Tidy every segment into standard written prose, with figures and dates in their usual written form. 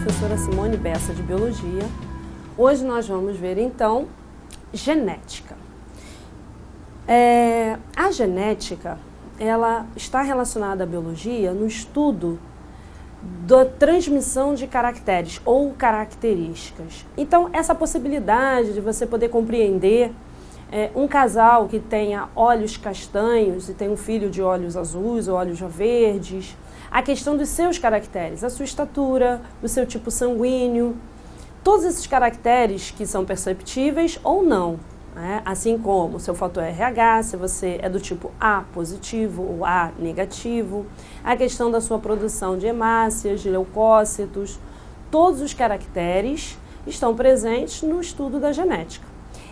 professora Simone Bessa de Biologia. Hoje nós vamos ver então genética. A genética, ela está relacionada à biologia no estudo da transmissão de caracteres ou características. Então, essa possibilidade de você poder compreender um casal que tenha olhos castanhos e tem um filho de olhos azuis ou olhos verdes, a questão dos seus caracteres, a sua estatura, o seu tipo sanguíneo, todos esses caracteres que são perceptíveis ou não, né? Assim como o seu fator RH, se você é do tipo A positivo ou A negativo, a questão da sua produção de hemácias, de leucócitos, todos os caracteres estão presentes no estudo da genética.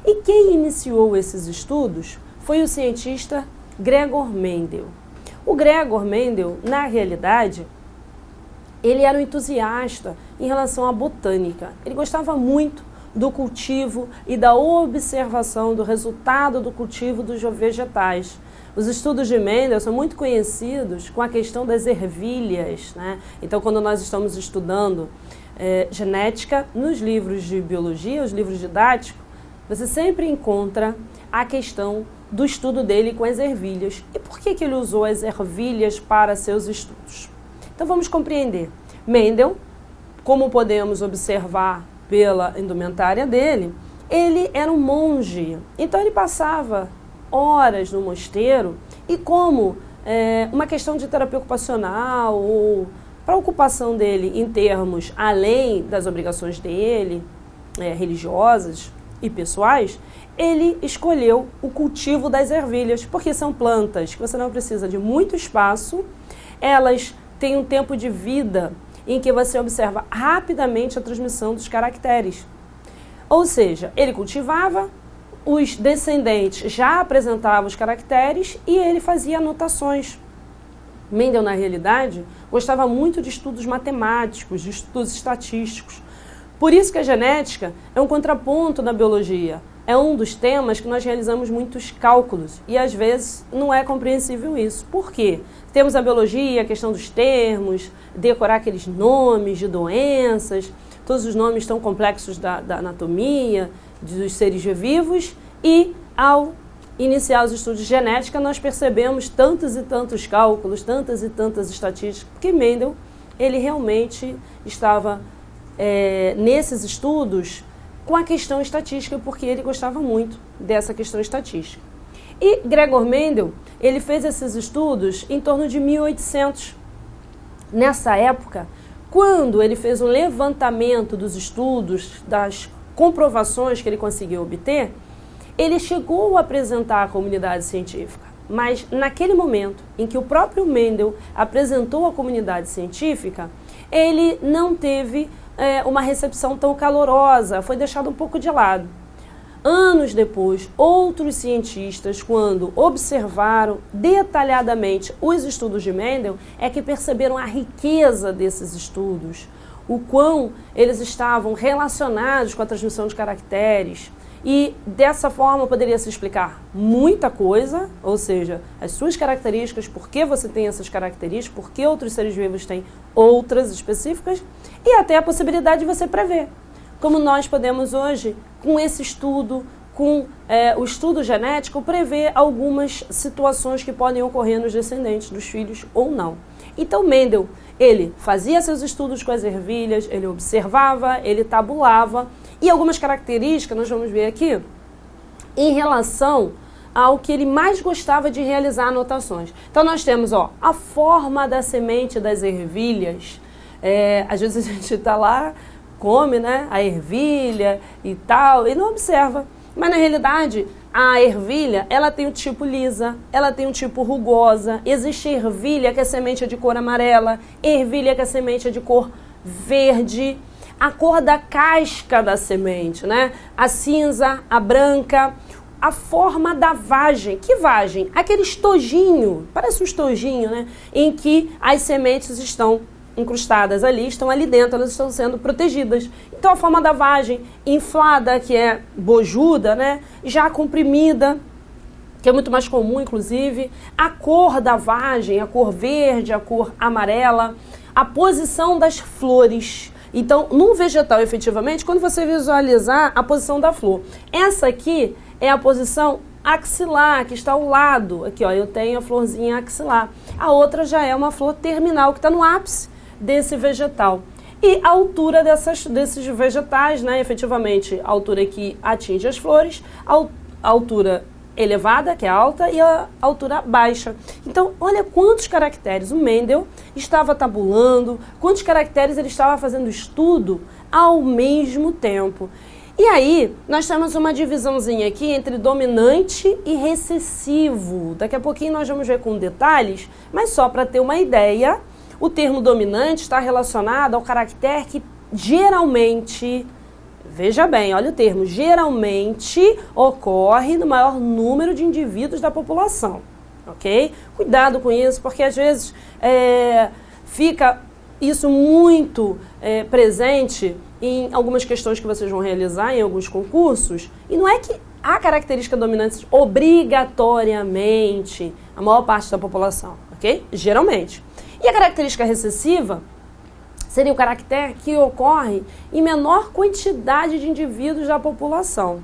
E quem iniciou esses estudos foi o cientista Gregor Mendel. O Gregor Mendel, na realidade, ele era um entusiasta em relação à botânica. Ele gostava muito do cultivo e da observação do resultado do cultivo dos vegetais. Os estudos de Mendel são muito conhecidos com a questão das ervilhas, né? Então, quando nós estamos estudando genética, nos livros de biologia, os livros didáticos, você sempre encontra a questão do estudo dele com as ervilhas. E por que ele usou as ervilhas para seus estudos? Então vamos compreender. Mendel, como podemos observar pela indumentária dele, ele era um monge. Então ele passava horas no mosteiro e como uma questão de terapia ocupacional ou para a ocupação dele em termos além das obrigações dele, religiosas e pessoais, ele escolheu o cultivo das ervilhas, porque são plantas que você não precisa de muito espaço, elas têm um tempo de vida em que você observa rapidamente a transmissão dos caracteres. Ou seja, ele cultivava, os descendentes já apresentavam os caracteres e ele fazia anotações. Mendel, na realidade, gostava muito de estudos matemáticos, de estudos estatísticos. Por isso que a genética é um contraponto na biologia. É um dos temas que nós realizamos muitos cálculos e às vezes não é compreensível isso. Por quê? Temos a biologia, a questão dos termos, decorar aqueles nomes de doenças, todos os nomes tão complexos da anatomia, dos seres vivos, e ao iniciar os estudos de genética nós percebemos tantos e tantos cálculos, tantas e tantas estatísticas, porque Mendel, ele realmente estava nesses estudos com a questão estatística, porque ele gostava muito dessa questão estatística. E Gregor Mendel, ele fez esses estudos em torno de 1800. Nessa época, quando ele fez um levantamento dos estudos, das comprovações que ele conseguiu obter, ele chegou a apresentar à comunidade científica. Mas naquele momento em que o próprio Mendel apresentou à comunidade científica, ele não teve uma recepção tão calorosa, foi deixado um pouco de lado. Anos depois, outros cientistas, quando observaram detalhadamente os estudos de Mendel, é que perceberam a riqueza desses estudos, o quão eles estavam relacionados com a transmissão de caracteres. E dessa forma poderia se explicar muita coisa, ou seja, as suas características, por que você tem essas características, por que outros seres vivos têm outras específicas, e até a possibilidade de você prever. Como nós podemos hoje, com esse estudo, com o estudo genético, prever algumas situações que podem ocorrer nos descendentes dos filhos ou não. Então Mendel, ele fazia seus estudos com as ervilhas, ele observava, ele tabulava, e algumas características, nós vamos ver aqui, em relação ao que ele mais gostava de realizar anotações. Então nós temos a forma da semente das ervilhas. Às vezes a gente está lá, come, né, a ervilha e tal, e não observa. Mas na realidade, a ervilha, ela tem um tipo lisa, ela tem um tipo rugosa. Existe ervilha que a semente é de cor amarela, ervilha que a semente é de cor verde. A cor da casca da semente, né? A cinza, a branca, a forma da vagem. Que vagem? Aquele estojinho, parece um estojinho, né? Em que as sementes estão incrustadas ali, estão ali dentro, elas estão sendo protegidas. Então a forma da vagem inflada, que é bojuda, né? Já comprimida, que é muito mais comum, inclusive. A cor da vagem, a cor verde, a cor amarela. A posição das flores. Então, num vegetal, efetivamente, quando você visualizar a posição da flor, essa aqui é a posição axilar, que está ao lado. Aqui, ó, eu tenho a florzinha axilar. A outra já é uma flor terminal, que está no ápice desse vegetal. E a altura desses vegetais, né, efetivamente, a altura que atinge as flores, a altura elevada, que é alta, e a altura baixa. Então, olha quantos caracteres o Mendel estava tabulando, quantos caracteres ele estava fazendo estudo ao mesmo tempo. E aí, nós temos uma divisãozinha aqui entre dominante e recessivo. Daqui a pouquinho nós vamos ver com detalhes, mas só para ter uma ideia, o termo dominante está relacionado ao caractere que geralmente, veja bem, olha o termo, geralmente ocorre no maior número de indivíduos da população, ok? Cuidado com isso, porque às vezes fica isso muito presente em algumas questões que vocês vão realizar em alguns concursos, e não é que a característica dominante obrigatoriamente a maior parte da população, ok? Geralmente. E a característica recessiva seria o caractere que ocorre em menor quantidade de indivíduos da população.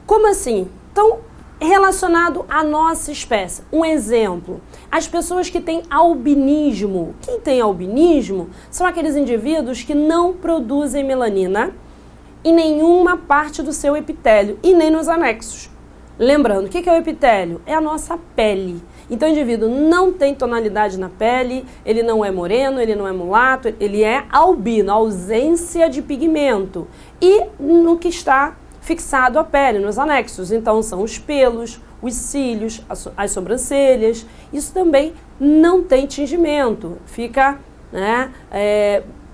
Como assim? Então, relacionado à nossa espécie. Um exemplo, as pessoas que têm albinismo. Quem tem albinismo são aqueles indivíduos que não produzem melanina em nenhuma parte do seu epitélio e nem nos anexos. Lembrando, o que é o epitélio? É a nossa pele. Então, o indivíduo não tem tonalidade na pele, ele não é moreno, ele não é mulato, ele é albino, ausência de pigmento. E no que está fixado à pele, nos anexos. Então, são os pelos, os cílios, as sobrancelhas. Isso também não tem tingimento, fica, né,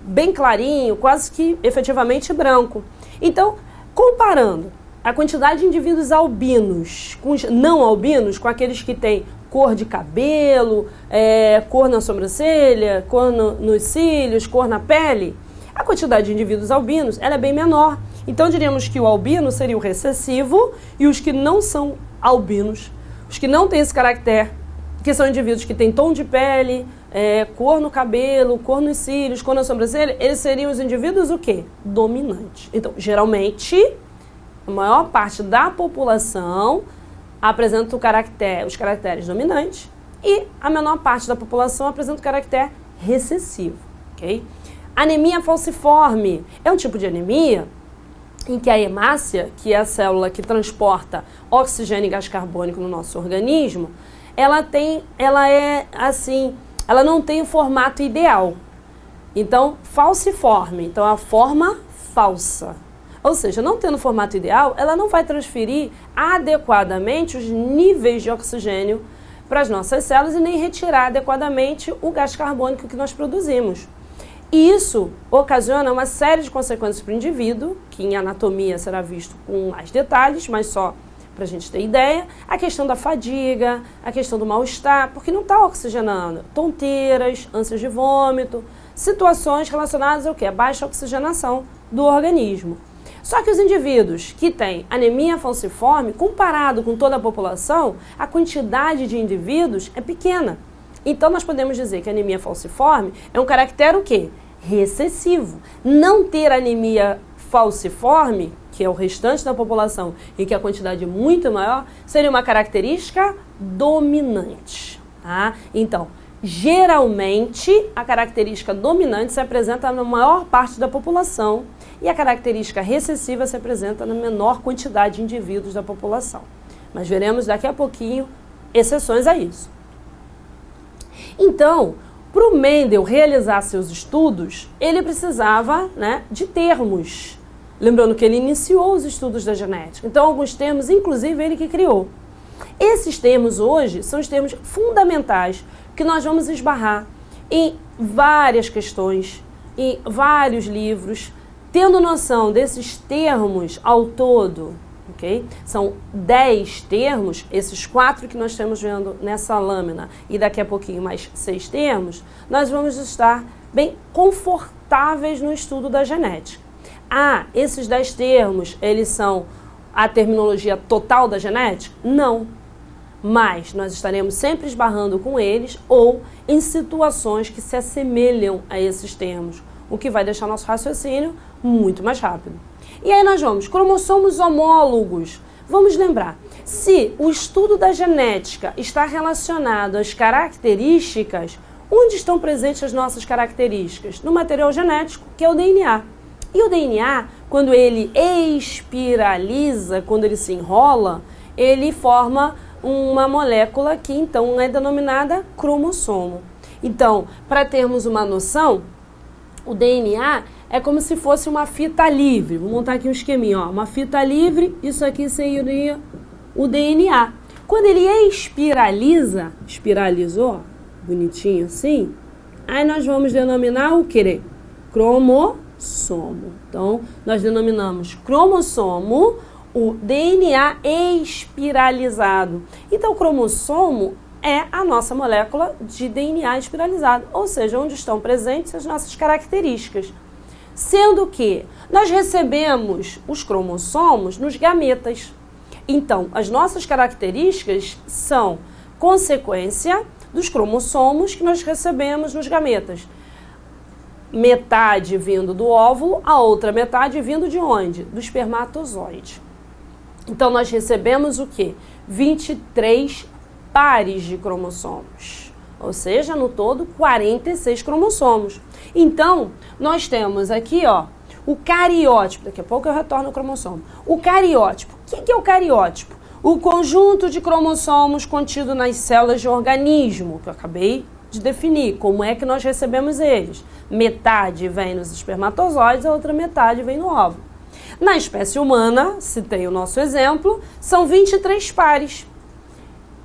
bem clarinho, quase que efetivamente branco. Então, comparando a quantidade de indivíduos albinos com os não albinos, com aqueles que têm cor de cabelo, cor na sobrancelha, cor nos cílios, cor na pele, a quantidade de indivíduos albinos ela é bem menor. Então diríamos que o albino seria o recessivo e os que não são albinos, os que não têm esse caractere, que são indivíduos que têm tom de pele, cor no cabelo, cor nos cílios, cor na sobrancelha, eles seriam os indivíduos o quê? Dominantes. Então, geralmente, a maior parte da população apresenta os caracteres dominantes e a menor parte da população apresenta o caractere recessivo, ok? Anemia falciforme é um tipo de anemia em que a hemácia, que é a célula que transporta oxigênio e gás carbônico no nosso organismo, ela não tem o formato ideal. Então, falciforme, então a forma falsa. Ou seja, não tendo formato ideal, ela não vai transferir adequadamente os níveis de oxigênio para as nossas células e nem retirar adequadamente o gás carbônico que nós produzimos. E isso ocasiona uma série de consequências para o indivíduo, que em anatomia será visto com mais detalhes, mas só para a gente ter ideia, a questão da fadiga, a questão do mal-estar, porque não está oxigenando, tonteiras, ânsias de vômito, situações relacionadas ao quê? A baixa oxigenação do organismo. Só que os indivíduos que têm anemia falciforme, comparado com toda a população, a quantidade de indivíduos é pequena. Então, nós podemos dizer que a anemia falciforme é um caractere o quê? Recessivo. Não ter anemia falciforme, que é o restante da população e que a quantidade é muito maior, seria uma característica dominante. Tá? Então, geralmente, a característica dominante se apresenta na maior parte da população e a característica recessiva se apresenta na menor quantidade de indivíduos da população. Mas veremos daqui a pouquinho exceções a isso. Então, para o Mendel realizar seus estudos, ele precisava, né, de termos. Lembrando que ele iniciou os estudos da genética. Então, alguns termos, inclusive, ele que criou. Esses termos hoje são os termos fundamentais que nós vamos esbarrar em várias questões, em vários livros, tendo noção desses termos ao todo, ok? São 10 termos, esses 4 que nós estamos vendo nessa lâmina e daqui a pouquinho mais 6 termos, nós vamos estar bem confortáveis no estudo da genética. Esses 10 termos, eles são a terminologia total da genética? Não. Mas nós estaremos sempre esbarrando com eles ou em situações que se assemelham a esses termos. o que vai deixar nosso raciocínio muito mais rápido. E aí nós vamos, cromossomos homólogos. Vamos lembrar, se o estudo da genética está relacionado às características, onde estão presentes as nossas características? No material genético, que é o DNA. E o DNA, quando ele espiraliza, quando ele se enrola, ele forma uma molécula que então é denominada cromossomo. Então, para termos uma noção, o DNA é como se fosse uma fita livre. Vou montar aqui um esqueminha, ó. Uma fita livre, isso aqui seria o DNA. Quando ele espiralizou, bonitinho assim, aí nós vamos denominar o quê? Cromossomo. Então, nós denominamos cromossomo o DNA espiralizado. Então, o cromossomo é a nossa molécula de DNA espiralizado, ou seja, onde estão presentes as nossas características. Sendo que nós recebemos os cromossomos nos gametas. Então, as nossas características são consequência dos cromossomos que nós recebemos nos gametas. Metade vindo do óvulo, a outra metade vindo de onde? Do espermatozoide. Então, nós recebemos o quê? 23 pares de cromossomos. Ou seja, no todo, 46 cromossomos. Então, nós temos aqui, ó, o cariótipo. Daqui a pouco eu retorno ao cromossomo. O cariótipo. O que é o cariótipo? O conjunto de cromossomos contido nas células de organismo, que eu acabei de definir. Como é que nós recebemos eles? Metade vem nos espermatozoides, a outra metade vem no óvulo. Na espécie humana, citei o nosso exemplo, são 23 pares.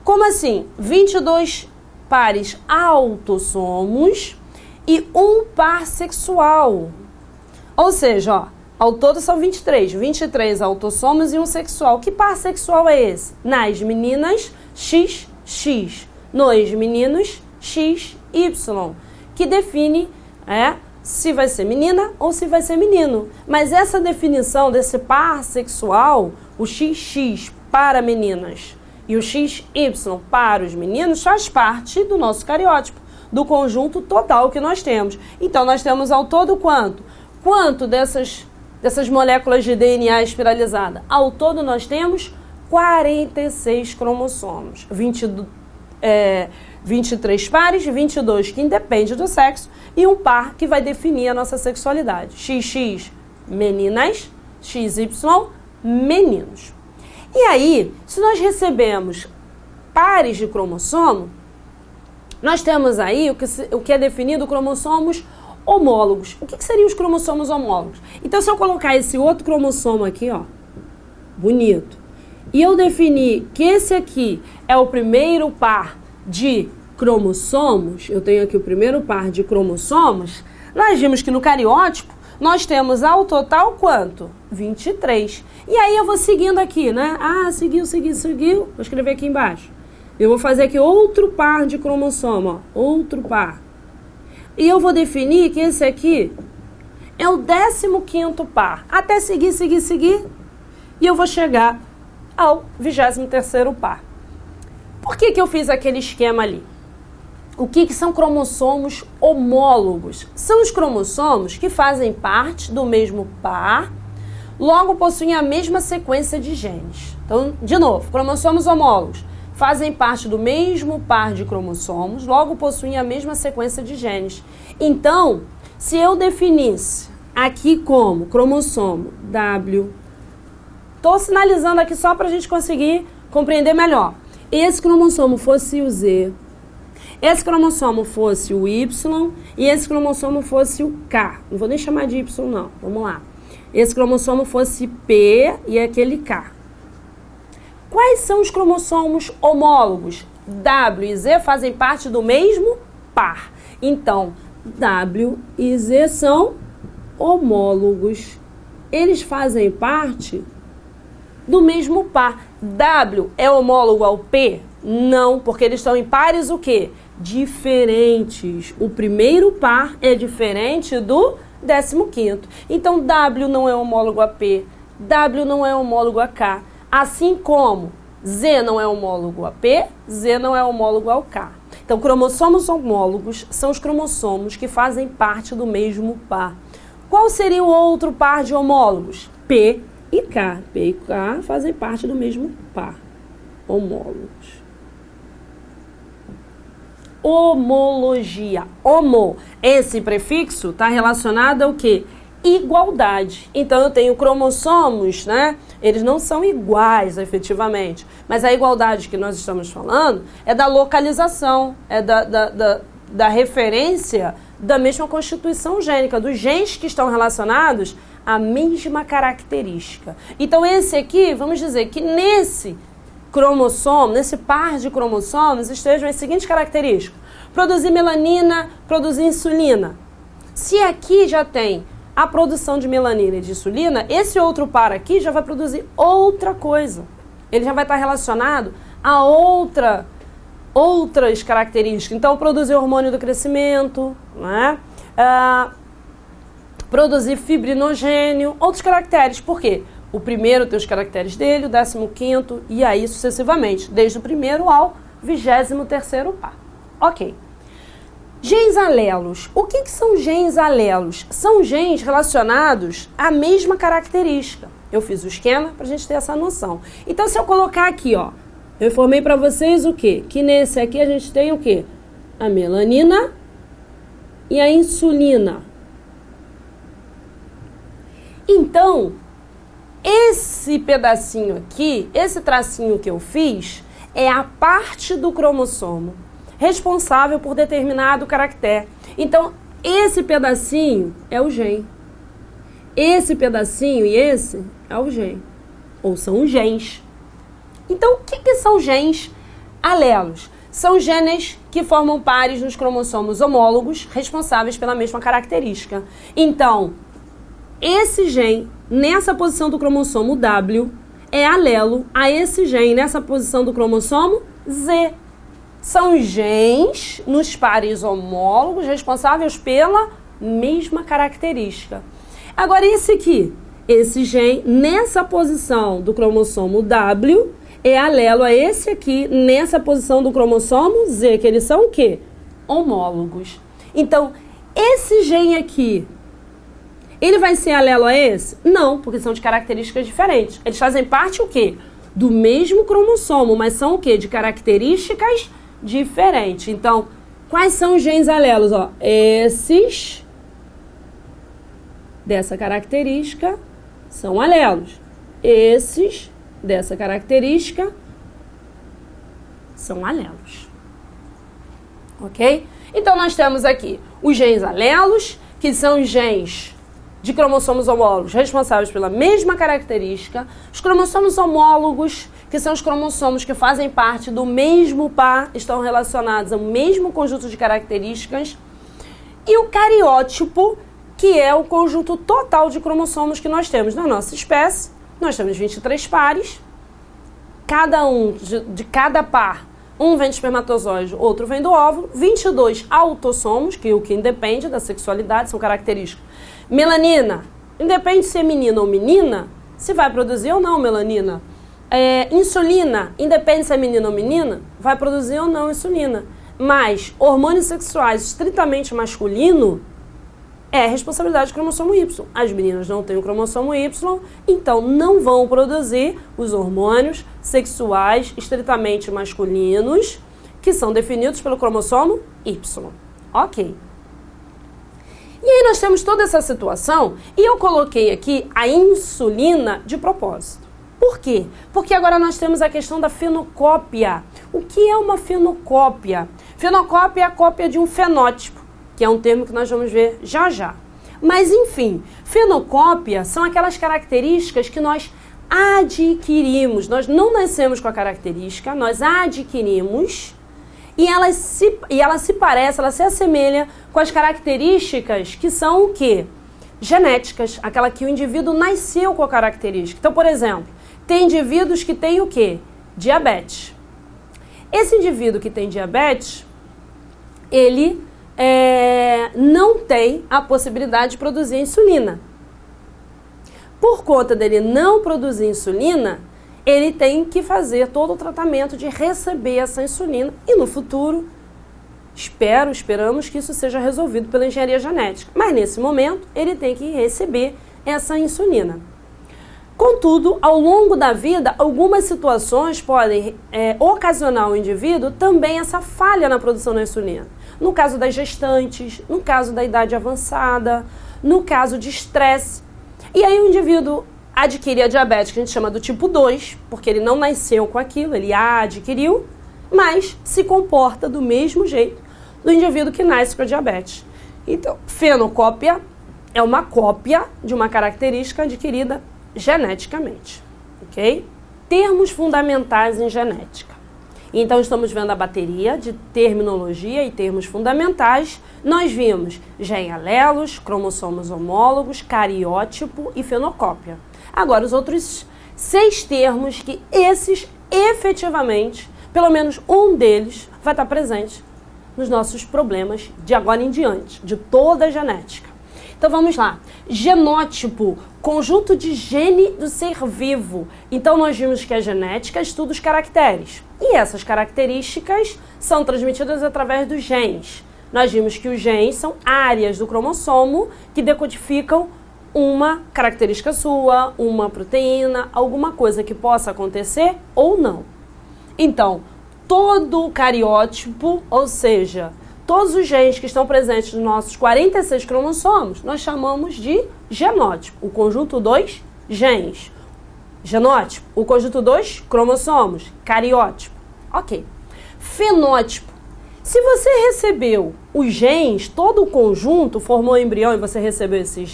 Como assim? 22 pares autossomos e um par sexual. Ou seja, ó, ao todo são 23 autossomos e um sexual. Que par sexual é esse? Nas meninas, XX. Nos meninos, XY. Que define se vai ser menina ou se vai ser menino. Mas essa definição desse par sexual, o XX para meninas e o XY para os meninos, faz parte do nosso cariótipo, do conjunto total que nós temos. Então, nós temos ao todo quanto? Quanto dessas moléculas de DNA espiralizada? Ao todo, nós temos 46 cromossomos. 23 pares, 22 que independe do sexo e um par que vai definir a nossa sexualidade. XX, meninas, XY, meninos. E aí, se nós recebemos pares de cromossomo, nós temos aí o que é definido cromossomos homólogos. O que seriam os cromossomos homólogos? Então, se eu colocar esse outro cromossomo aqui, ó, bonito, e eu definir que esse aqui é o primeiro par de cromossomos, eu tenho aqui o primeiro par de cromossomos, nós vimos que no cariótipo nós temos ao total quanto? 23. E aí eu vou seguindo aqui, né? Ah, seguiu. Vou escrever aqui embaixo. Eu vou fazer aqui outro par de cromossomo, ó, outro par. E eu vou definir que esse aqui é o 15º par. Até seguir. E eu vou chegar ao 23º par. Por que eu fiz aquele esquema ali? O que são cromossomos homólogos? São os cromossomos que fazem parte do mesmo par, logo possuem a mesma sequência de genes. Então, de novo, cromossomos homólogos fazem parte do mesmo par de cromossomos, logo possuem a mesma sequência de genes. Então, se eu definisse aqui como cromossomo W, estou sinalizando aqui só para a gente conseguir compreender melhor. Esse cromossomo fosse o Z, esse cromossomo fosse o Y e esse cromossomo fosse o K. Não vou nem chamar de Y, não. Vamos lá. Esse cromossomo fosse P e aquele K. Quais são os cromossomos homólogos? W e Z fazem parte do mesmo par. Então, W e Z são homólogos. Eles fazem parte do mesmo par. W é homólogo ao P? Não, porque eles estão em pares o quê? Diferentes. O primeiro par é diferente do 15º. Então, W não é homólogo a P, W não é homólogo a K. Assim como Z não é homólogo a P, Z não é homólogo ao K. Então, cromossomos homólogos são os cromossomos que fazem parte do mesmo par. Qual seria o outro par de homólogos? P e K. P e K fazem parte do mesmo par. Homólogos. Homologia. Homo. Esse prefixo está relacionado ao quê? Igualdade. Então, eu tenho cromossomos, né? Eles não são iguais, efetivamente. Mas a igualdade que nós estamos falando é da localização, é da referência da mesma constituição gênica, dos genes que estão relacionados à mesma característica. Então, esse aqui, vamos dizer que nesse cromossomo, nesse par de cromossomos, estejam as seguintes características. Produzir melanina, produzir insulina. Se aqui já tem a produção de melanina e de insulina, esse outro par aqui já vai produzir outra coisa. Ele já vai estar relacionado a outras características. Então, produzir hormônio do crescimento, né? Produzir fibrinogênio, outros caracteres. Por quê? O primeiro tem os caracteres dele, o 15º, e aí sucessivamente, desde o primeiro ao 23º par. Ok. Genes alelos. O que são genes alelos? São genes relacionados à mesma característica. Eu fiz o esquema para a gente ter essa noção. Então, se eu colocar aqui, ó, eu informei para vocês o quê? Que nesse aqui a gente tem o quê? A melanina e a insulina. Então, esse pedacinho aqui, esse tracinho que eu fiz, é a parte do cromossomo responsável por determinado caractere. Então, esse pedacinho é o gene. Esse pedacinho e esse é o gene. Ou são os genes. Então, o que são genes alelos? São genes que formam pares nos cromossomos homólogos responsáveis pela mesma característica. Então, esse gene, nessa posição do cromossomo W, é alelo a esse gene nessa posição do cromossomo Z. São genes nos pares homólogos responsáveis pela mesma característica. Agora, esse aqui, esse gene nessa posição do cromossomo W é alelo a esse aqui nessa posição do cromossomo Z, que eles são o quê? Homólogos. Então, esse gene aqui, ele vai ser alelo a esse? Não, porque são de características diferentes. Eles fazem parte o quê? Do mesmo cromossomo, mas são o quê? De características diferentes. Então, quais são os genes alelos? Ó, esses dessa característica são alelos. Esses dessa característica são alelos. Ok? Então, nós temos aqui os genes alelos, que são os genes de cromossomos homólogos responsáveis pela mesma característica, os cromossomos homólogos, que são os cromossomos que fazem parte do mesmo par, estão relacionados ao mesmo conjunto de características, e o cariótipo, que é o conjunto total de cromossomos que nós temos na nossa espécie. Nós temos 23 pares, cada um de cada par, um vem do espermatozoide, outro vem do óvulo, 22 autossomos, que o que independe da sexualidade, são características. Melanina, independe se é menino ou menina, se vai produzir ou não melanina. Insulina, independe se é menino ou menina, vai produzir ou não insulina. Mas hormônios sexuais estritamente masculino é responsabilidade do cromossomo Y. As meninas não têm o cromossomo Y, então não vão produzir os hormônios sexuais estritamente masculinos, que são definidos pelo cromossomo Y. Ok. E aí nós temos toda essa situação, e eu coloquei aqui a insulina de propósito. Por quê? Porque agora nós temos a questão da fenocópia. O que é uma fenocópia? Fenocópia é a cópia de um fenótipo, que é um termo que nós vamos ver já já. Mas, enfim, fenocópia são aquelas características que nós adquirimos. Nós não nascemos com a característica, nós adquirimos, e ela se parece, ela se assemelha com as características que são o quê? Genéticas, aquela que o indivíduo nasceu com a característica. Então, por exemplo, tem indivíduos que têm o quê? Diabetes. Esse indivíduo que tem diabetes, ele não tem a possibilidade de produzir insulina. Por conta dele não produzir insulina, ele tem que fazer todo o tratamento de receber essa insulina e no futuro Esperamos que isso seja resolvido pela engenharia genética. Mas nesse momento, ele tem que receber essa insulina. Contudo, ao longo da vida, algumas situações podem ocasionar ao indivíduo também essa falha na produção da insulina. No caso das gestantes, no caso da idade avançada, no caso de estresse. E aí o indivíduo adquire a diabetes, que a gente chama do tipo 2, porque ele não nasceu com aquilo, ele a adquiriu, mas se comporta do mesmo jeito do indivíduo que nasce com a diabetes. Então, fenocópia é uma cópia de uma característica adquirida geneticamente, ok? Termos fundamentais em genética. Então, estamos vendo a bateria de terminologia e termos fundamentais. Nós vimos gene alelos, cromossomos homólogos, cariótipo e fenocópia. Agora, os outros 6 termos que esses, efetivamente, pelo menos um deles, vai estar presente nos nossos problemas de agora em diante, de toda a genética. Então vamos lá. Genótipo, conjunto de gene do ser vivo. Então nós vimos que a genética estuda os caracteres. E essas características são transmitidas através dos genes. Nós vimos que os genes são áreas do cromossomo que decodificam uma característica sua, uma proteína, alguma coisa que possa acontecer ou não. Então, todo o cariótipo, ou seja, todos os genes que estão presentes nos nossos 46 cromossomos, nós chamamos de genótipo. O conjunto 2, genes. Genótipo, o conjunto 2, cromossomos. Cariótipo. Ok. Fenótipo. Se você recebeu os genes, todo o conjunto, formou o embrião e você recebeu esses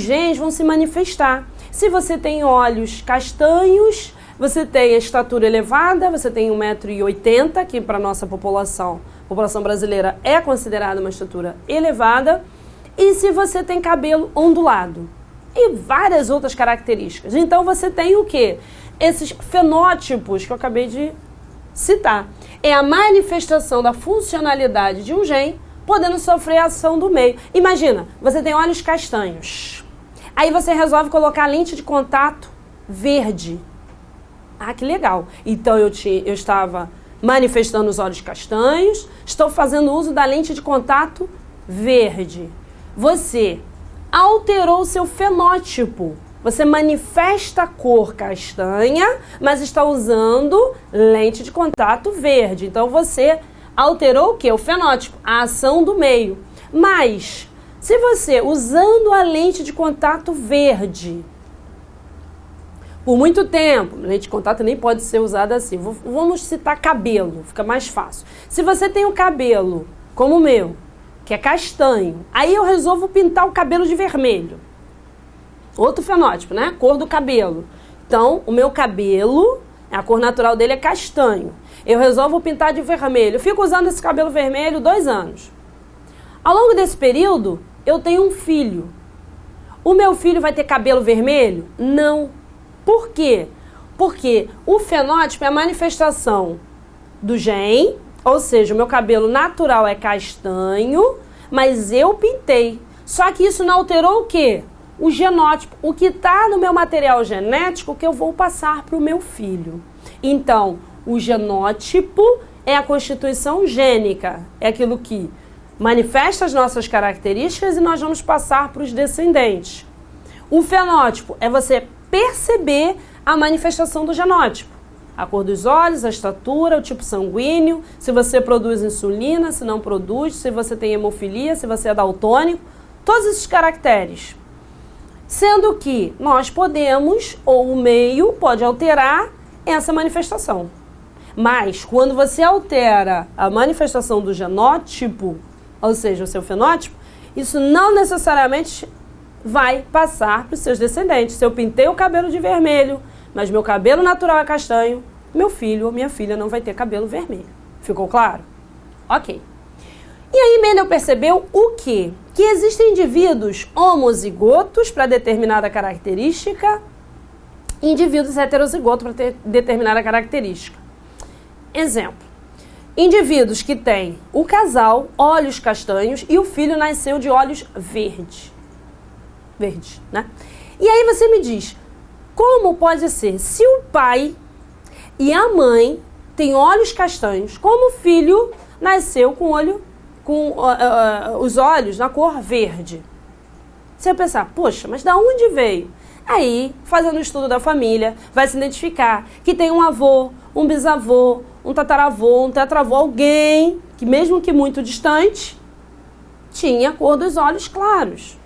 genes vão se manifestar. Se você tem olhos castanhos, você tem a estatura elevada, você tem 1,80 m, que para a nossa população brasileira é considerada uma estatura elevada, e se você tem cabelo ondulado, e várias outras características. Então você tem o quê? Esses fenótipos que eu acabei de citar. É a manifestação da funcionalidade de um gene podendo sofrer a ação do meio. Imagina, você tem olhos castanhos, aí você resolve colocar a lente de contato verde. Ah, que legal. Então eu estava manifestando os olhos castanhos, estou fazendo uso da lente de contato verde. Você alterou o seu fenótipo. Você manifesta a cor castanha, mas está usando lente de contato verde. Então você alterou o quê? O fenótipo, a ação do meio. Mas, se você, usando a lente de contato verde, por muito tempo, lente de contato nem pode ser usada assim. Vamos citar cabelo, fica mais fácil. Se você tem o cabelo, como o meu, que é castanho, aí eu resolvo pintar o cabelo de vermelho. Outro fenótipo, né? Cor do cabelo. Então, o meu cabelo, a cor natural dele é castanho. Eu resolvo pintar de vermelho. Eu fico usando esse cabelo vermelho 2 anos. Ao longo desse período, eu tenho um filho. O meu filho vai ter cabelo vermelho? Não. Por quê? Porque o fenótipo é a manifestação do gene, ou seja, o meu cabelo natural é castanho, mas eu pintei. Só que isso não alterou o quê? O genótipo, o que está no meu material genético que eu vou passar para o meu filho. Então, o genótipo é a constituição gênica, é aquilo que manifesta as nossas características e nós vamos passar para os descendentes. O fenótipo é você perceber a manifestação do genótipo. A cor dos olhos, a estatura, o tipo sanguíneo, se você produz insulina, se não produz, se você tem hemofilia, se você é daltônico, todos esses caracteres. Sendo que nós podemos, ou o meio pode alterar essa manifestação. Mas, quando você altera a manifestação do genótipo, ou seja, o seu fenótipo, isso não necessariamente vai passar para os seus descendentes. Se eu pintei o cabelo de vermelho, mas meu cabelo natural é castanho, meu filho ou minha filha não vai ter cabelo vermelho. Ficou claro? Ok. E aí Mendel percebeu o quê? Que existem indivíduos homozigotos para determinada característica e indivíduos heterozigotos para ter determinada característica. Exemplo, indivíduos que têm o casal, olhos castanhos, e o filho nasceu de olhos verdes, né? E aí você me diz, como pode ser, se o pai e a mãe têm olhos castanhos, como o filho nasceu com os olhos na cor verde. Você vai pensar, poxa, mas da onde veio? Aí, fazendo o estudo da família, vai se identificar que tem um avô, um bisavô, um tataravô, um tetravô, alguém que, mesmo que muito distante, tinha a cor dos olhos claros.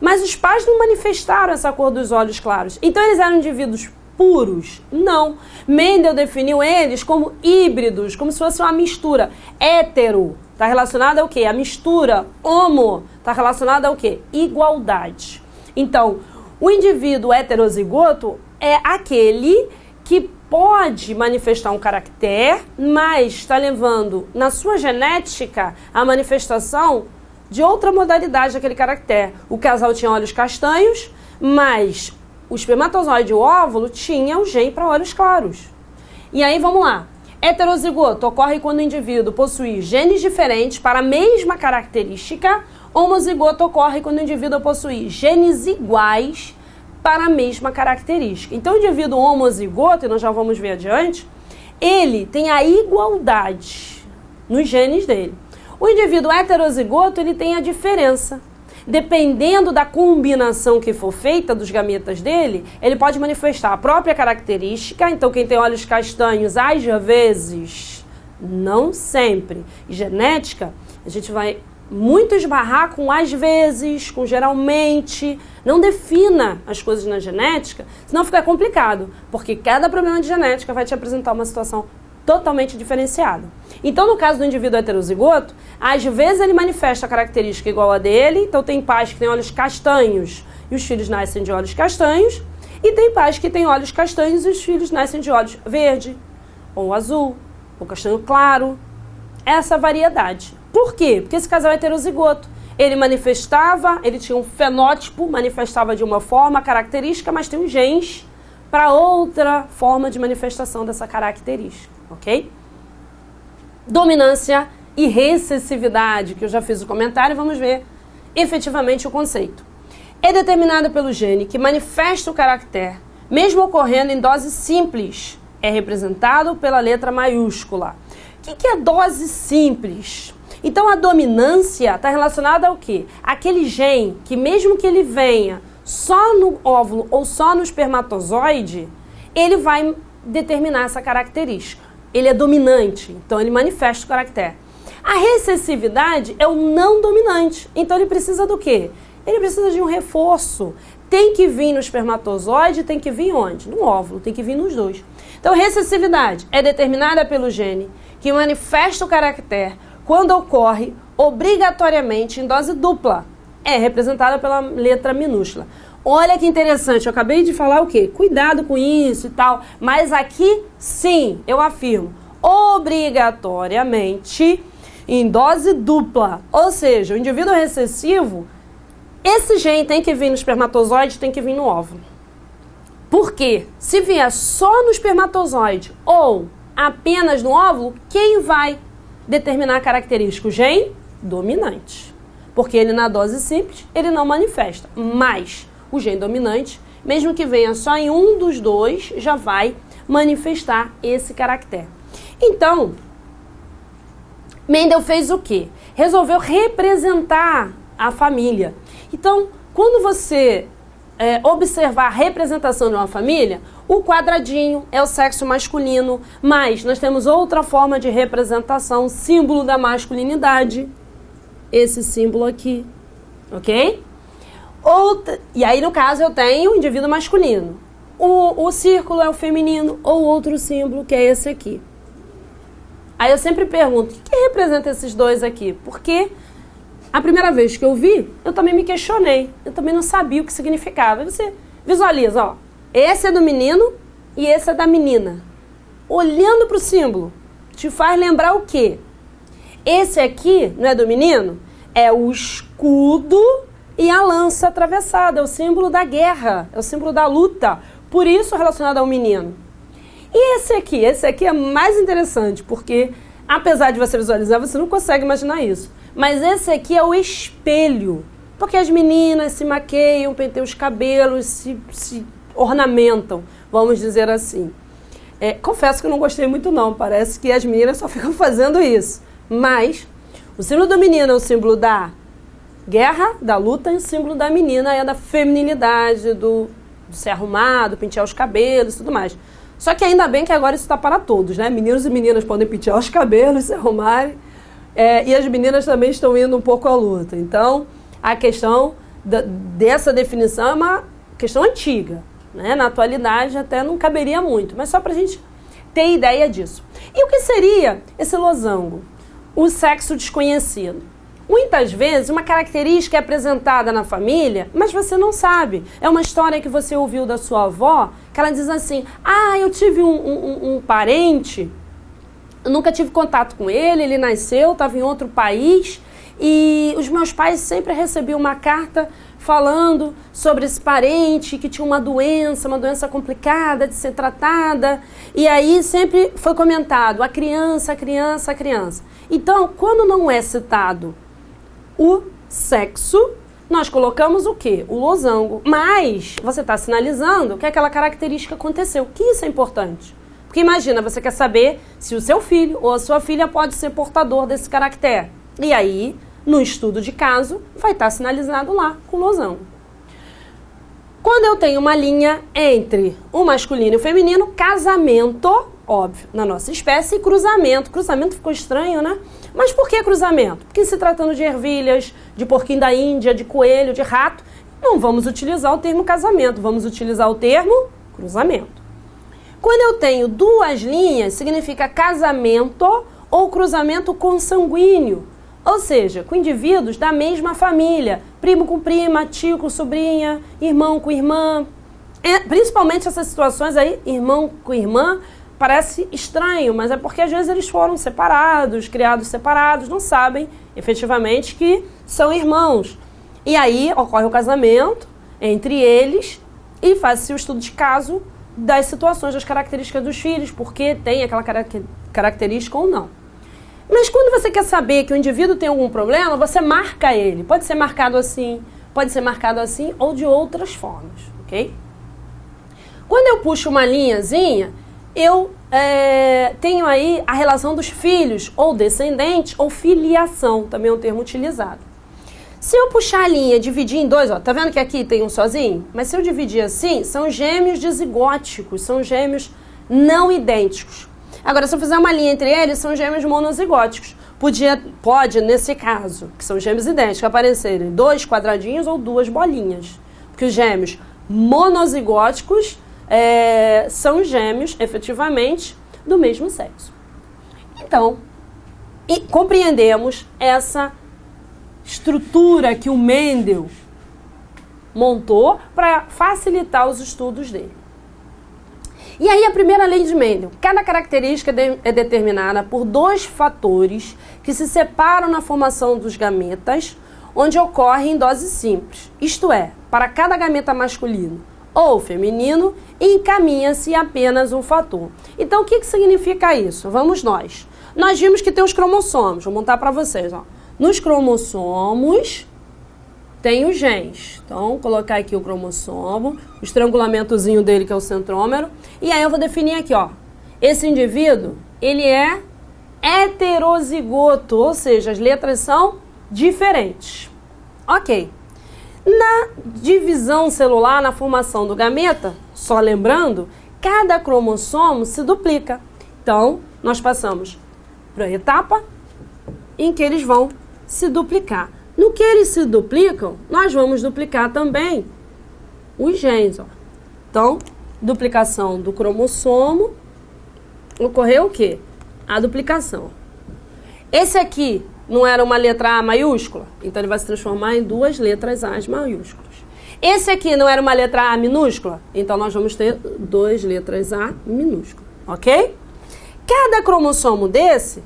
Mas os pais não manifestaram essa cor dos olhos claros. Então, eles eram indivíduos puros? Não. Mendel definiu eles como híbridos, como se fosse uma mistura. Hétero está relacionado ao quê? A mistura. Homo está relacionado ao quê? Igualdade. Então, o indivíduo heterozigoto é aquele que pode manifestar um caractere, mas está levando na sua genética a manifestação de outra modalidade daquele caractere. O casal tinha olhos castanhos, mas o espermatozoide e o óvulo tinha o gene para olhos claros. E aí, vamos lá. Heterozigoto ocorre quando o indivíduo possui genes diferentes para a mesma característica. Homozigoto ocorre quando o indivíduo possui genes iguais para a mesma característica. Então, o indivíduo homozigoto, e nós já vamos ver adiante, ele tem a igualdade nos genes dele. O indivíduo heterozigoto, ele tem a diferença. Dependendo da combinação que for feita dos gametas dele, ele pode manifestar a própria característica. Então, quem tem olhos castanhos, às vezes, não sempre. E genética, a gente vai muito esbarrar com às vezes, com geralmente. Não defina as coisas na genética, senão fica complicado, porque cada problema de genética vai te apresentar uma situação totalmente diferenciada. Então, no caso do indivíduo heterozigoto, às vezes ele manifesta a característica igual a dele. Então, tem pais que têm olhos castanhos e os filhos nascem de olhos castanhos, e tem pais que têm olhos castanhos e os filhos nascem de olhos verde, ou azul, ou castanho claro. Essa variedade. Por quê? Porque esse casal é heterozigoto. Ele tinha um fenótipo, manifestava de uma forma característica, mas tem um genes para outra forma de manifestação dessa característica, ok? Dominância e recessividade, que eu já fiz o comentário, vamos ver efetivamente o conceito. É determinada pelo gene que manifesta o caractere, mesmo ocorrendo em dose simples. É representado pela letra maiúscula. O que é dose simples? Então, a dominância está relacionada ao quê? Aquele gene que, mesmo que ele venha só no óvulo ou só no espermatozoide, ele vai determinar essa característica. Ele é dominante, então ele manifesta o caractere. A recessividade é o não dominante, então ele precisa do quê? Ele precisa de um reforço. Tem que vir no espermatozoide, tem que vir onde? No óvulo, tem que vir nos dois. Então, recessividade é determinada pelo gene que manifesta o caractere quando ocorre obrigatoriamente em dose dupla. É representada pela letra minúscula. Olha que interessante, eu acabei de falar o quê? Cuidado com isso e tal, mas aqui sim, eu afirmo, obrigatoriamente em dose dupla. Ou seja, o indivíduo recessivo, esse gene tem que vir no espermatozoide, tem que vir no óvulo. Por quê? Se vier só no espermatozoide ou apenas no óvulo, quem vai determinar a característica? O gene dominante. Porque ele, na dose simples, ele não manifesta. Mas o gene dominante, mesmo que venha só em um dos dois, já vai manifestar esse caractere. Então, Mendel fez o quê? Resolveu representar a família. Então, quando você observar a representação de uma família, o quadradinho é o sexo masculino, mas nós temos outra forma de representação, símbolo da masculinidade. Esse símbolo aqui, ok? E aí, no caso, eu tenho o indivíduo masculino. O círculo é o feminino, ou outro símbolo, que é esse aqui. Aí eu sempre pergunto, o que representa esses dois aqui? Porque a primeira vez que eu vi, eu também me questionei. Eu também não sabia o que significava. Aí você visualiza, ó. Esse é do menino e esse é da menina. Olhando para o símbolo, te faz lembrar o quê? Esse aqui, não é do menino? É o escudo e a lança atravessada. É o símbolo da guerra, é o símbolo da luta. Por isso relacionado ao menino. E esse aqui é mais interessante, porque apesar de você visualizar, você não consegue imaginar isso. Mas esse aqui é o espelho. Porque as meninas se maqueiam, penteiam os cabelos, se ornamentam, vamos dizer assim. Confesso que eu não gostei muito não, parece que as meninas só ficam fazendo isso. Mas o símbolo do menino é o símbolo da guerra, da luta, e o símbolo da menina é da feminilidade, do se arrumar, do pentear os cabelos e tudo mais. Só que ainda bem que agora isso está para todos, né? Meninos e meninas podem pentear os cabelos, se arrumarem, e as meninas também estão indo um pouco à luta. Então, a questão dessa definição é uma questão antiga, né? Na atualidade até não caberia muito, mas só para a gente ter ideia disso. E o que seria esse losango? O sexo desconhecido. Muitas vezes, uma característica é apresentada na família, mas você não sabe. É uma história que você ouviu da sua avó, que ela diz assim, eu tive um parente, eu nunca tive contato com ele nasceu, estava em outro país, e os meus pais sempre recebiam uma carta falando sobre esse parente que tinha uma doença complicada de ser tratada, e aí sempre foi comentado, a criança. Então, quando não é citado o sexo, nós colocamos o quê? O losango. Mas você está sinalizando que aquela característica aconteceu, que isso é importante. Porque imagina, você quer saber se o seu filho ou a sua filha pode ser portador desse caractere. E aí, no estudo de caso, vai estar sinalizado lá com losango. Quando eu tenho uma linha entre o masculino e o feminino, casamento, óbvio, na nossa espécie, e cruzamento. Cruzamento ficou estranho, né? Mas por que cruzamento? Porque se tratando de ervilhas, de porquinho da Índia, de coelho, de rato, não vamos utilizar o termo casamento, vamos utilizar o termo cruzamento. Quando eu tenho duas linhas, significa casamento ou cruzamento consanguíneo, ou seja, com indivíduos da mesma família, primo com prima, tio com sobrinha, irmão com irmã. Principalmente essas situações aí, irmão com irmã, parece estranho, mas é porque às vezes eles foram separados, criados separados, não sabem efetivamente que são irmãos. E aí ocorre o casamento entre eles e faz-se o estudo de caso das situações, das características dos filhos, porque tem aquela característica ou não. Mas quando você quer saber que o indivíduo tem algum problema, você marca ele. Pode ser marcado assim ou de outras formas, ok? Quando eu puxo uma linhazinha, eu tenho aí a relação dos filhos, ou descendentes, ou filiação, também é um termo utilizado. Se eu puxar a linha e dividir em dois, tá vendo que aqui tem um sozinho? Mas se eu dividir assim, são gêmeos dizigóticos, são gêmeos não idênticos. Agora, se eu fizer uma linha entre eles, são gêmeos monozigóticos. Pode, nesse caso, que são gêmeos idênticos, aparecerem 2 quadradinhos ou 2 bolinhas. Porque os gêmeos monozigóticos são gêmeos, efetivamente, do mesmo sexo. Então, compreendemos essa estrutura que o Mendel montou para facilitar os estudos dele. E aí a primeira lei de Mendel, cada característica é determinada por 2 fatores que se separam na formação dos gametas, onde ocorre em dose simples, isto é, para cada gameta masculino ou feminino, encaminha-se apenas um fator. Então, o que significa isso? Vamos nós. Nós vimos que tem os cromossomos, vou montar para vocês. Nos cromossomos tem os genes. Então, vou colocar aqui o cromossomo, o estrangulamentozinho dele, que é o centrômero, e aí eu vou definir aqui, esse indivíduo, ele é heterozigoto, ou seja, as letras são diferentes. Ok. Na divisão celular, na formação do gameta, só lembrando, cada cromossomo se duplica. Então, nós passamos para a etapa em que eles vão se duplicar. No que eles se duplicam, nós vamos duplicar também os genes. Então, duplicação do cromossomo, ocorreu o quê? A duplicação. Esse aqui não era uma letra A maiúscula? Então ele vai se transformar em 2 letras A maiúsculas. Esse aqui não era uma letra A minúscula? Então nós vamos ter 2 letras A minúsculas, ok? Cada cromossomo desse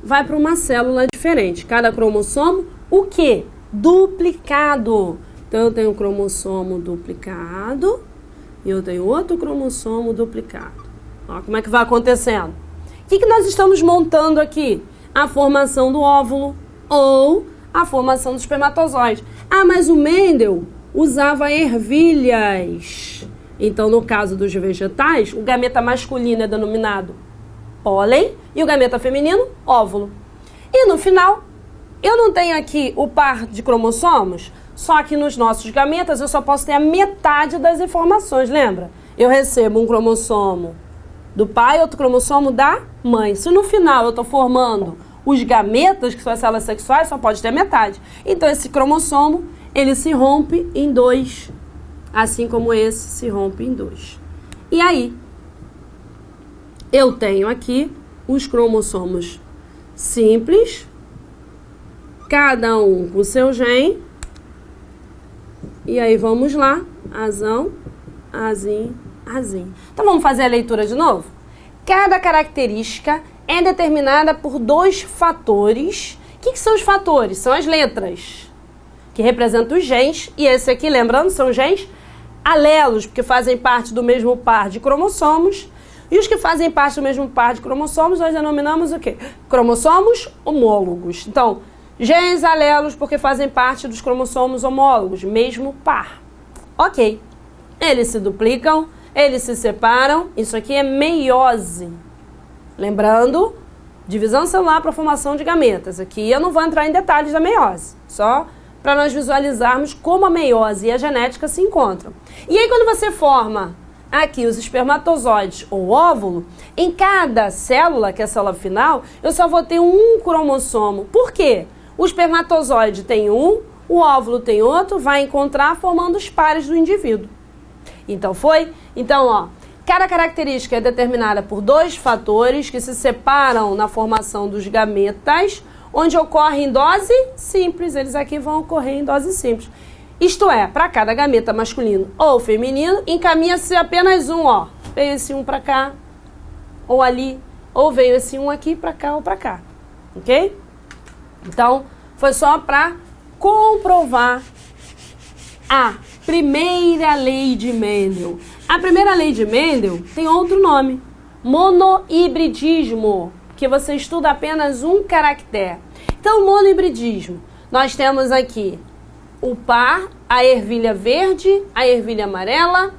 vai para uma célula diferente. Cada cromossomo, o quê? Duplicado. Então eu tenho um cromossomo duplicado e eu tenho outro cromossomo duplicado. Ó, como é que vai acontecendo? O que nós estamos montando aqui? A formação do óvulo ou a formação do espermatozoide. Mas o Mendel usava ervilhas. Então, no caso dos vegetais, o gameta masculino é denominado pólen e o gameta feminino, óvulo. E no final, eu não tenho aqui o par de cromossomos, só que nos nossos gametas eu só posso ter a metade das informações, lembra? Eu recebo um cromossomo do pai, outro cromossomo da mãe. Se no final eu estou formando os gametas, que são as células sexuais, só pode ter a metade. Então esse cromossomo, ele se rompe em 2, assim como esse se rompe em 2. E aí, eu tenho aqui os cromossomos simples, cada um com seu gene. E aí vamos lá, azão, azinho, azinho. Então vamos fazer a leitura de novo? Cada característica é determinada por 2 fatores. O que são os fatores? São as letras, que representam os genes. E esse aqui, lembrando, são genes alelos, porque fazem parte do mesmo par de cromossomos. E os que fazem parte do mesmo par de cromossomos, nós denominamos o quê? Cromossomos homólogos. Então, genes alelos porque fazem parte dos cromossomos homólogos, mesmo par. Ok. Eles se duplicam, eles se separam. Isso aqui é meiose. Lembrando, divisão celular para formação de gametas. Aqui eu não vou entrar em detalhes da meiose, só para nós visualizarmos como a meiose e a genética se encontram. E aí quando você forma aqui os espermatozoides ou óvulo, em cada célula, que é a célula final, eu só vou ter um cromossomo. Por quê? O espermatozoide tem um, o óvulo tem outro, vai encontrar formando os pares do indivíduo. Então foi? Então, ó, cada característica é determinada por 2 fatores que se separam na formação dos gametas, onde ocorre em dose simples. Eles aqui vão ocorrer em dose simples. Isto é, para cada gameta masculino ou feminino, encaminha-se apenas um, ó. Veio esse um para cá, ou ali, ou veio esse um aqui para cá ou para cá. Ok? Então, foi só para comprovar a primeira lei de Mendel. A primeira lei de Mendel tem outro nome, monohibridismo, que você estuda apenas um caractere. Então, monohibridismo, nós temos aqui o par, a ervilha verde, a ervilha amarela.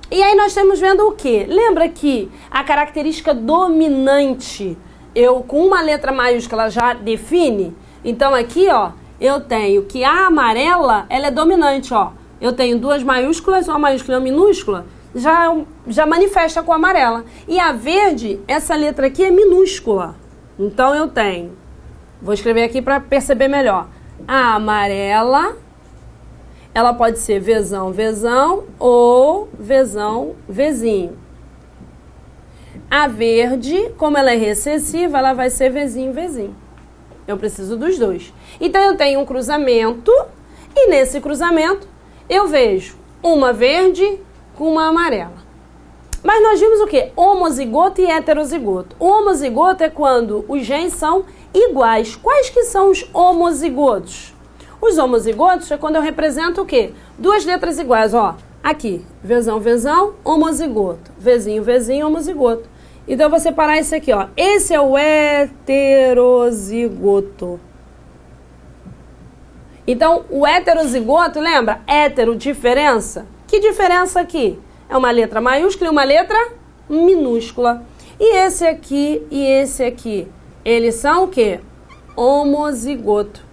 E aí nós estamos vendo o quê? Lembra que a característica dominante, eu com uma letra maiúscula já define? Então aqui, ó, eu tenho que a amarela, ela é dominante, ó. Eu tenho 2 maiúsculas, uma maiúscula e uma minúscula, já manifesta com a amarela. E a verde, essa letra aqui é minúscula. Então eu tenho, vou escrever aqui para perceber melhor. A amarela, ela pode ser Vzão, Vzão ou Vzão, Vzinho. A verde, como ela é recessiva, ela vai ser Vzinho, Vzinho. Eu preciso dos 2. Então eu tenho um cruzamento e nesse cruzamento eu vejo uma verde com uma amarela. Mas nós vimos o quê? Homozigoto e heterozigoto. O homozigoto é quando os genes são iguais. Quais que são os homozigotos? Os homozigotos é quando eu represento o quê? 2 letras iguais, ó. Aqui, Vzão, Vzão, homozigoto. Vzinho, Vzinho, homozigoto. Então eu vou separar esse aqui, ó. Esse é o heterozigoto. Então, o heterozigoto, lembra? Hétero, diferença. Que diferença aqui? É uma letra maiúscula e uma letra minúscula. E esse aqui e esse aqui, eles são o quê? Homozigoto.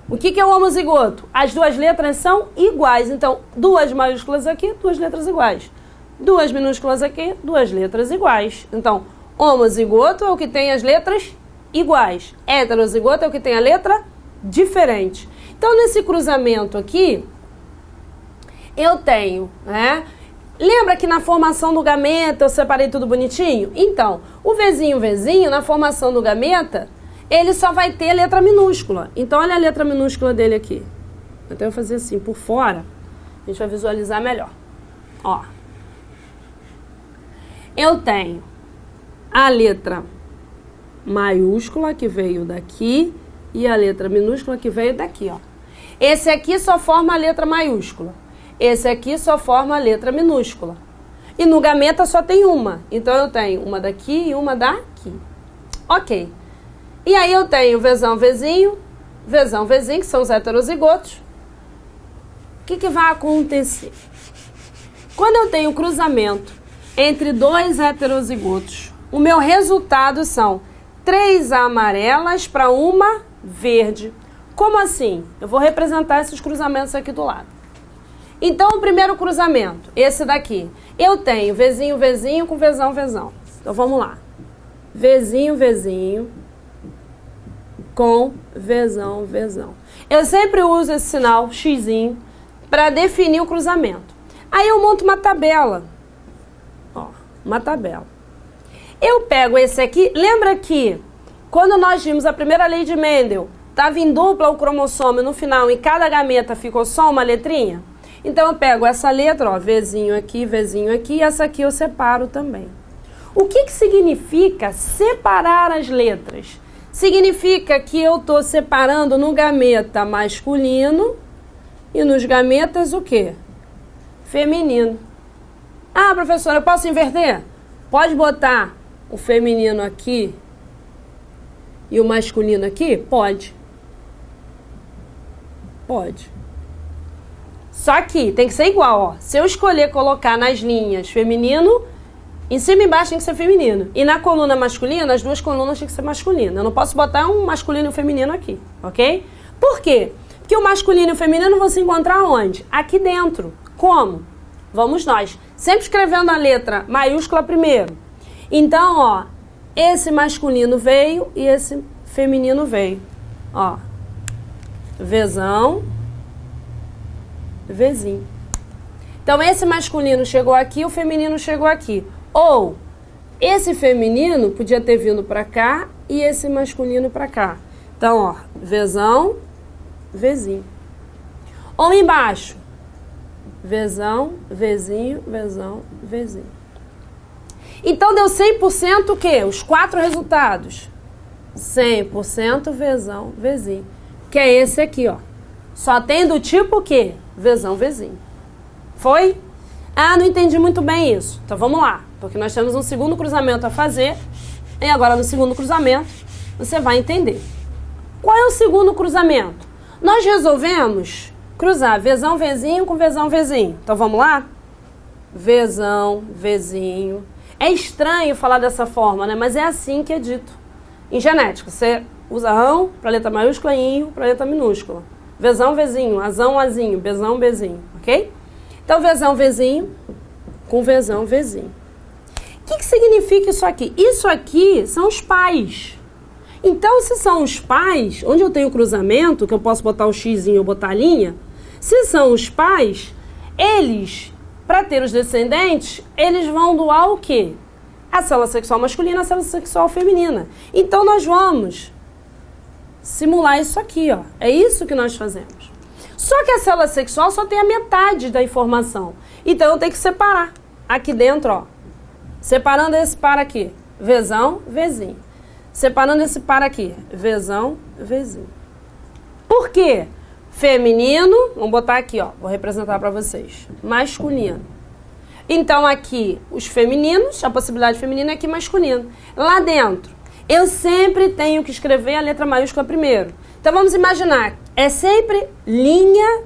O que é o homozigoto? As 2 letras são iguais. Então, 2 maiúsculas aqui, 2 letras iguais. 2 minúsculas aqui, 2 letras iguais. Então, homozigoto é o que tem as letras iguais. Heterozigoto é o que tem a letra diferente. Então, nesse cruzamento aqui, eu tenho, né? Lembra que na formação do gameta eu separei tudo bonitinho? Então, o Vzinho, Vzinho, na formação do gameta, ele só vai ter letra minúscula. Então, olha a letra minúscula dele aqui. Então, eu vou fazer assim, por fora, a gente vai visualizar melhor. Ó. Eu tenho a letra maiúscula que veio daqui e a letra minúscula que veio daqui, ó. Esse aqui só forma a letra maiúscula. Esse aqui só forma a letra minúscula. E no gameta só tem uma. Então, eu tenho uma daqui e uma daqui. Ok. E aí eu tenho Vzão, Vzinho, Vzão, Vzinho, que são os heterozigotos. O que vai acontecer? Quando eu tenho cruzamento entre 2 heterozigotos, o meu resultado são 3 amarelas para uma verde. Como assim? Eu vou representar esses cruzamentos aqui do lado. Então, o primeiro cruzamento, esse daqui. Eu tenho Vzinho, Vzinho com Vzão, Vzão. Então, vamos lá. Vzinho, Vzinho com Vzão, Vzão. Eu sempre uso esse sinal xizinho para definir o cruzamento. Aí eu monto uma tabela. Ó, uma tabela. Eu pego esse aqui, lembra que quando nós vimos a primeira lei de Mendel, estava em dupla o cromossomo no final, em cada gameta ficou só uma letrinha? Então eu pego essa letra, ó, Vzinho aqui, e essa aqui eu separo também. O que significa separar as letras? Significa que eu estou separando no gameta masculino e nos gametas o quê? Feminino. Ah, professora, eu posso inverter? Pode botar o feminino aqui e o masculino aqui? Pode. Pode. Só que tem que ser igual, ó. Se eu escolher colocar nas linhas feminino, em cima e embaixo tem que ser feminino. E na coluna masculina, as duas colunas tem que ser masculina. Eu não posso botar um masculino e um feminino aqui, ok? Por quê? Porque o masculino e o feminino vão se encontrar onde? Aqui dentro. Como? Vamos nós. Sempre escrevendo a letra maiúscula primeiro. Então, ó, esse masculino veio e esse feminino veio. Ó, Vzão, Vzinho. Então, esse masculino chegou aqui, o feminino chegou aqui. Ou, esse feminino podia ter vindo pra cá e esse masculino pra cá. Então, ó, Vzão, Vzinho. Ou embaixo, Vzão, Vzinho, Vzão, Vzinho. Então, deu 100% o quê? Os 4 resultados. 100% Vzão, Vzinho. Que é esse aqui, ó. Só tem do tipo o quê? Vzão, Vzinho. Foi? Ah, não entendi muito bem isso. Então, vamos lá. Porque nós temos um segundo cruzamento a fazer. E agora, no segundo cruzamento, você vai entender. Qual é o segundo cruzamento? Nós resolvemos cruzar Vzão, Vzinho com Vzão, Vzinho. Então, vamos lá? Vzão, Vzinho. É estranho falar dessa forma, né? Mas é assim que é dito. Em genética, você usa ão para letra maiúscula e inho para letra minúscula. Vzão, Vzinho, azão, azinho, bezão, bezinho, ok? Então, Vzão, Vzinho com Vzão, Vzinho. O que significa isso aqui? Isso aqui são os pais. Então, se são os pais, onde eu tenho o cruzamento, que eu posso botar o xizinho ou botar a linha, se são os pais, eles, para ter os descendentes, eles vão doar o quê? A célula sexual masculina, a célula sexual feminina. Então, nós vamos simular isso aqui, ó. É isso que nós fazemos. Só que a célula sexual só tem a metade da informação. Então, eu tenho que separar. Aqui dentro, ó. Separando esse par aqui. Vzão, Vzinho. Separando esse par aqui. Vzão, Vzinho. Por quê? Feminino, vamos botar aqui, ó. Vou representar para vocês. Masculino. Então, aqui, os femininos, a possibilidade feminina é aqui masculino. Lá dentro, eu sempre tenho que escrever a letra maiúscula primeiro. Então, vamos imaginar, é sempre linha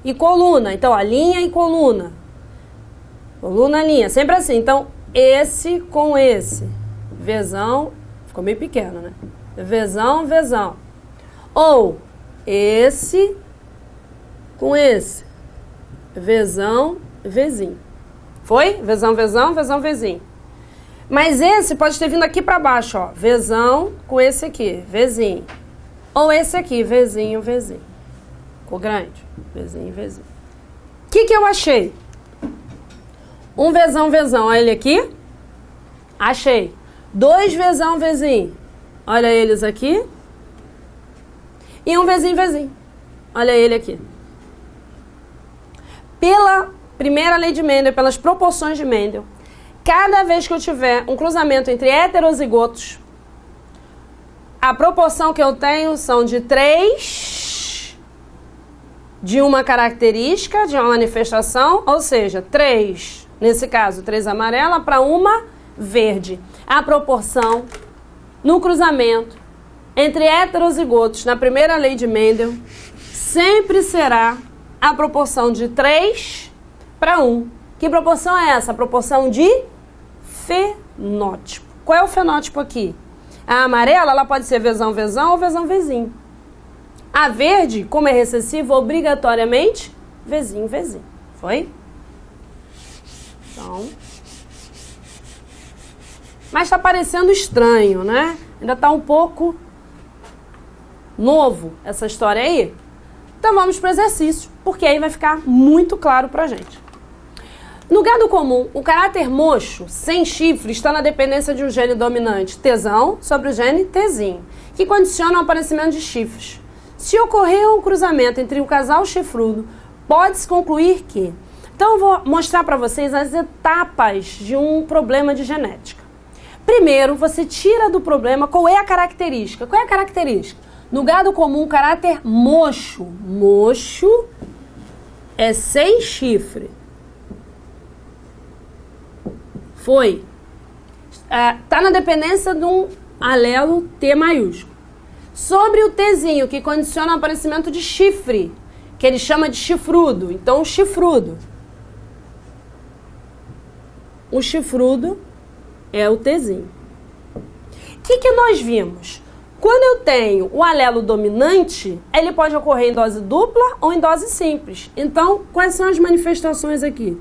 e coluna. Então, ó, linha e coluna. Coluna, linha, sempre assim. Então, esse com esse. Vzão, ficou meio pequeno, né? Vzão, Vzão. Ou, esse com esse. Vzão, Vzinho. Foi? Vzão, Vzão, Vzão, Vzinho. Mas esse pode ter vindo aqui para baixo, ó. Vzão com esse aqui, Vzinho. Ou esse aqui, Vzinho, Vzinho. Ficou grande? Vzinho, Vzinho. O que eu achei? Um Vzão, Vzão. Olha ele aqui. Achei. 2 Vzão, Vzinho. Olha eles aqui. E um Vzinho, Vzinho. Olha ele aqui. Pela primeira lei de Mendel, pelas proporções de Mendel, cada vez que eu tiver um cruzamento entre heterozigotos, a proporção que eu tenho são de 3 de uma característica, de uma manifestação, ou seja, 3, nesse caso, 3 amarela para uma verde. A proporção no cruzamento entre heterozigotos, na primeira lei de Mendel, sempre será a proporção de 3 para 1. Que proporção é essa? A proporção de fenótipo. Qual é o fenótipo aqui? A amarela, ela pode ser Vzão, Vzão ou Vzão, Vzinho. A verde, como é recessiva, obrigatoriamente, Vzinho, Vzinho. Foi? Então... Mas está parecendo estranho, né? Ainda está um pouco novo essa história aí. Então vamos para o exercício, porque aí vai ficar muito claro para a gente. No gado comum, o caráter mocho, sem chifre, está na dependência de um gene dominante Tzão sobre o gene Tzinho, que condiciona o aparecimento de chifres. Se ocorrer um cruzamento entre um casal chifrudo, pode-se concluir que... Então eu vou mostrar para vocês as etapas de um problema de genética. Primeiro, você tira do problema qual é a característica. Qual é a característica? No gado comum, caráter mocho. Mocho é sem chifre. Foi. Está na dependência de um alelo T maiúsculo. Sobre o Tzinho, que condiciona o aparecimento de chifre, que ele chama de chifrudo. Então, o chifrudo. O chifrudo é o Tzinho. O que nós vimos? Quando eu tenho o alelo dominante, ele pode ocorrer em dose dupla ou em dose simples. Então, quais são as manifestações aqui?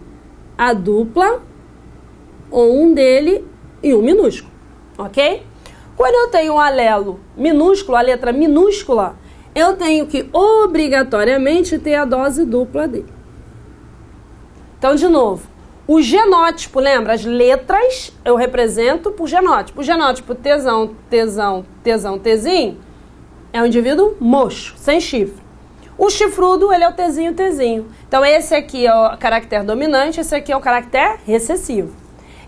A dupla, ou um dele e um minúsculo, ok? Quando eu tenho um alelo minúsculo, a letra minúscula, eu tenho que obrigatoriamente ter a dose dupla dele. Então, de novo. O genótipo, lembra? As letras eu represento por genótipo. O genótipo Tzão, Tzão, Tzão, Tzinho é um indivíduo mocho, sem chifre. O chifrudo, ele é o Tzinho, Tzinho. Então, esse aqui é o caractere dominante, esse aqui é o caractere recessivo.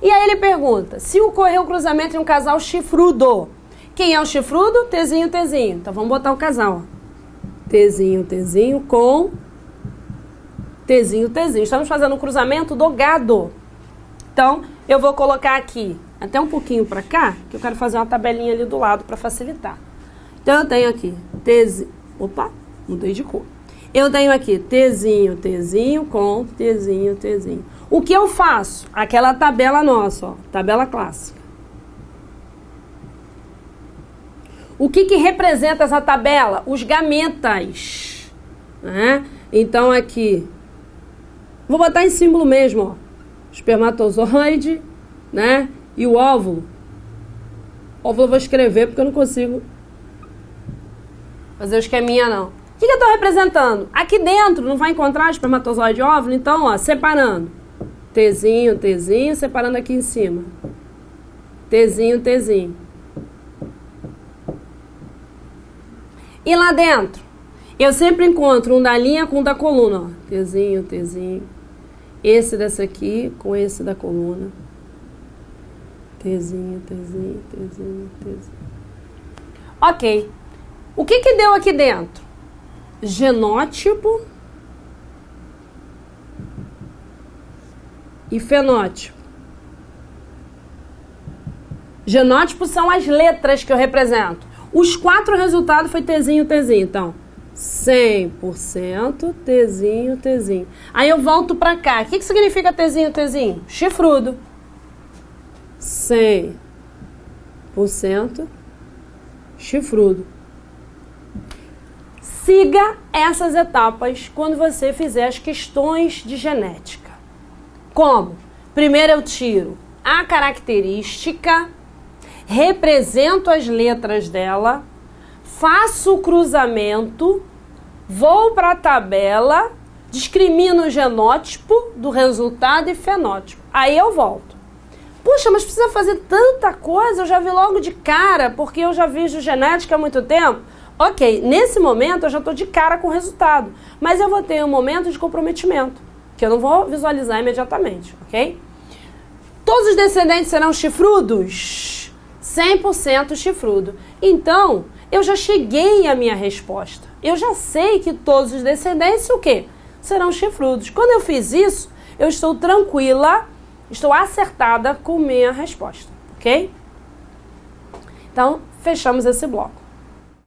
E aí ele pergunta, se ocorrer o cruzamento entre um casal chifrudo, quem é o chifrudo? Tzinho, Tzinho. Então, vamos botar o casal. Tzinho, Tzinho com... Tzinho, Tzinho. Estamos fazendo um cruzamento do gado. Então, eu vou colocar aqui até um pouquinho para cá, que eu quero fazer uma tabelinha ali do lado para facilitar. Então, eu tenho aqui Tzinho... Opa, mudei de cor. Eu tenho aqui Tzinho, Tzinho com Tzinho, Tzinho. O que eu faço? Aquela tabela nossa, ó, tabela clássica. O que representa essa tabela? Os gametas. Né? Então, aqui... Vou botar em símbolo mesmo, ó. Espermatozoide, né? E o óvulo. Óvulo eu vou escrever porque eu não consigo fazer o esqueminha, não. O que eu estou representando? Aqui dentro não vai encontrar espermatozoide e óvulo? Então, ó, separando. Tzinho, Tzinho, separando aqui em cima. Tzinho, Tzinho. E lá dentro? Eu sempre encontro um da linha com um da coluna, ó. Tzinho, Tzinho. Esse dessa aqui com esse da coluna. Tzinho, Tzinho, Tzinho, Tzinho. Ok. O que deu aqui dentro? Genótipo e fenótipo. Genótipo são as letras que eu represento. Os 4 resultados foi Tzinho, Tzinho. Então, 100% Tzinho, Tzinho. Aí eu volto pra cá. O que significa Tzinho, Tzinho? Chifrudo. 100% chifrudo. Siga essas etapas quando você fizer as questões de genética. Como? Primeiro eu tiro a característica, represento as letras dela, faço o cruzamento, vou para a tabela, discrimino o genótipo do resultado e fenótipo. Aí eu volto. Puxa, mas precisa fazer tanta coisa, eu já vi logo de cara, porque eu já vejo genética há muito tempo. Ok, nesse momento eu já estou de cara com o resultado, mas eu vou ter um momento de comprometimento, que eu não vou visualizar imediatamente, ok? Todos os descendentes serão chifrudos? 100% chifrudo. Então, eu já cheguei à minha resposta. Eu já sei que todos os descendentes, o quê? Serão chifrudos. Quando eu fiz isso, eu estou tranquila, estou acertada com minha resposta, ok? Então, fechamos esse bloco.